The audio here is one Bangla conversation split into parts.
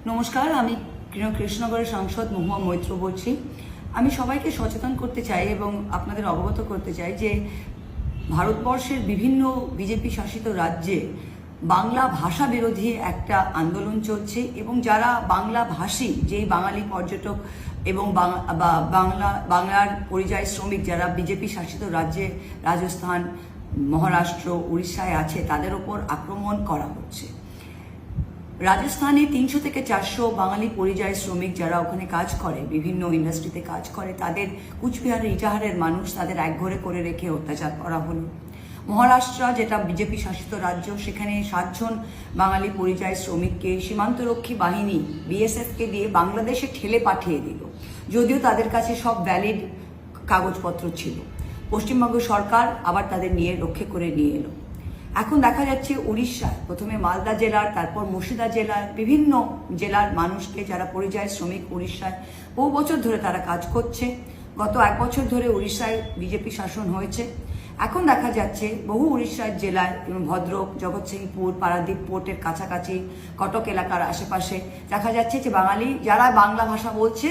নমস্কার, আমি কৃষ্ণনগরের সাংসদ মহুয়া মৈত্র বলছি। আমি সবাইকে সচেতন করতে চাই এবং আপনাদের অবগত করতে চাই যে ভারতবর্ষের বিভিন্ন বিজেপি শাসিত রাজ্যে বাংলা ভাষা বিরোধী একটা আন্দোলন চলছে এবং যারা বাংলা ভাষী, যেই বাঙালি পর্যটক এবং বাংলার পরিযায়ী শ্রমিক যারা বিজেপি শাসিত রাজ্যে রাজস্থান, মহারাষ্ট্র, উড়িষ্যায় আছে, তাদের ওপর আক্রমণ করা হচ্ছে। রাজস্থানে 300 থেকে 400 বাঙালি পরিযায়ী শ্রমিক যারা ওখানে কাজ করে, বিভিন্ন ইন্ডাস্ট্রিতে কাজ করে, তাদের কুচবিহারের ইটাহারের মানুষ তাদের একঘরে করে রেখে অত্যাচার করা হলো। মহারাষ্ট্র, যেটা বিজেপি শাসিত রাজ্য, সেখানে 7 জন বাঙালি পরিযায়ী শ্রমিককে সীমান্তরক্ষী বাহিনী বিএসএফকে দিয়ে বাংলাদেশে ঠেলে পাঠিয়ে দিল, যদিও তাদের কাছে সব ভ্যালিড কাগজপত্র ছিল। পশ্চিমবঙ্গ সরকার আবার তাদের নিয়ে রক্ষে করে নিয়ে এলো। এখন দেখা যাচ্ছে উড়িষ্যায় প্রথমে মালদা জেলার, তারপর মুর্শিদা জেলার, বিভিন্ন জেলার মানুষকে, যারা পরিযায়ী শ্রমিক উড়িষ্যায় বহু বছর ধরে তারা কাজ করছে। গত 1 বছর ধরে উড়িষ্যায় বিজেপি শাসন হয়েছে। এখন দেখা যাচ্ছে বহু উড়িষ্যার জেলায় এবং ভদ্রক, জগৎসিংপুর, পারাদ্বীপ পোর্টের কাছাকাছি, কটক এলাকার আশেপাশে দেখা যাচ্ছে যে বাঙালি যারা বাংলা ভাষা বলছে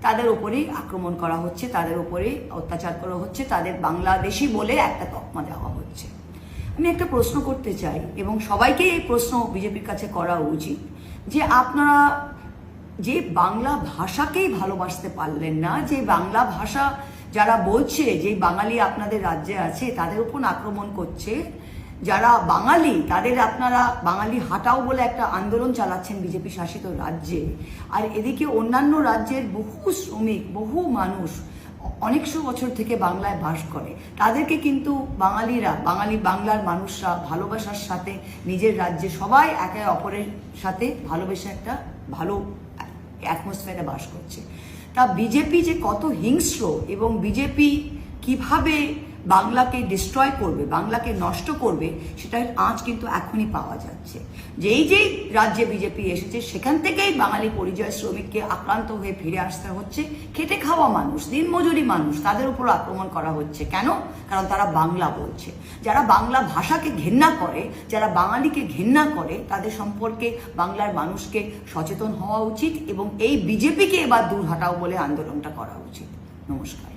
তাদের উপরেই আক্রমণ করা হচ্ছে, তাদের উপরেই অত্যাচার করা হচ্ছে, তাদের বাংলাদেশি বলে একটা তকমা দেওয়া হচ্ছে। আমি একটা প্রশ্ন করতে চাই এবং সবাইকে এই প্রশ্ন বিজেপির কাছে করা উচিত যে আপনারা যে বাংলা ভাষাকেই ভালোবাসতে পারলেন না, যে বাংলা ভাষা যারা বলছে, যে বাঙালি আপনাদের রাজ্যে আছে তাদের উপর আক্রমণ করছে, যারা বাঙালি তাদের আপনারা বাঙালি হাটাও বলে একটা আন্দোলন চালাচ্ছেন বিজেপি শাসিত রাজ্যে, আর এদিকে অন্যান্য রাজ্যের বহু শ্রমিক, বহু মানুষ অনেকশো বছর থেকে বাংলায় বাস করে, তাদেরকে কিন্তু বাংলার মানুষরা ভালোবাসার সাথে নিজের রাজ্যে সবাই একে অপরের সাথে ভালোবেসে একটা ভালো অ্যাটমসফিয়ারে বাস করছে। তা বিজেপি যে কত হিংস্র এবং বিজেপি কিভাবে বাংলাকে ডিস্ট্রয় করবে, বাংলাকে নষ্ট করবে, সেটার আঁচ কিন্তু এখনই পাওয়া যাচ্ছে। যেই রাজ্যে বিজেপি এসেছে সেখান থেকেই বাঙালি পরিযায়ী শ্রমিককে আক্রান্ত হয়ে ফিরে আসতে হচ্ছে। খেটে খাওয়া মানুষ, দিনমজুরি মানুষ, তাদের উপর আক্রমণ করা হচ্ছে। কেন? কারণ তারা বাংলা বলছে। যারা বাংলা ভাষাকে ঘেন্না করে, যারা বাঙালিকে ঘেন্না করে, তাদের সম্পর্কে বাংলার মানুষকে সচেতন হওয়া উচিত এবং এই বিজেপিকে এবার দূর হটাও বলে আন্দোলনটা করা উচিত। নমস্কার।